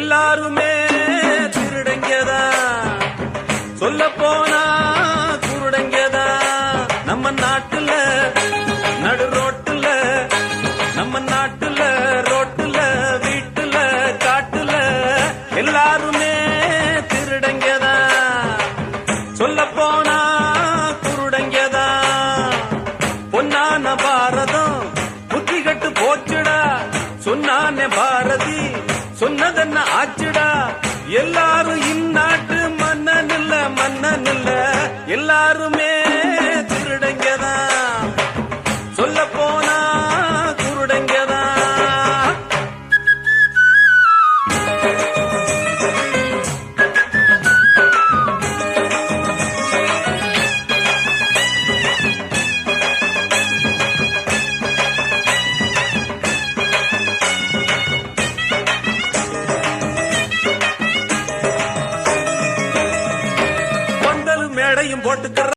எல்லாருமே திருடங்கதா, சொல்ல போனா குருடங்கதா. நம்ம நாட்டுல நடு ரோட்டுல, நம்ம நாட்டுல ரோட்டுல, வீட்டுல காட்டுல எல்லாருமே திருடங்கதா, சொல்ல போனா குருடங்கதா. பொன்னான பாரதம் புத்தி கட்டு போச்சுடா, சொன்னானே பாரதி சொன்னதென்ன ஆச்சுடா. எல்லாரும் இந்நாட்டு மன்னன் இல்ல, மன்னன் இல்ல, எல்லாருமே திருடங்கதா, சொல்ல போனா குருடங்கதா. மேடையும் போட்டுக்கிற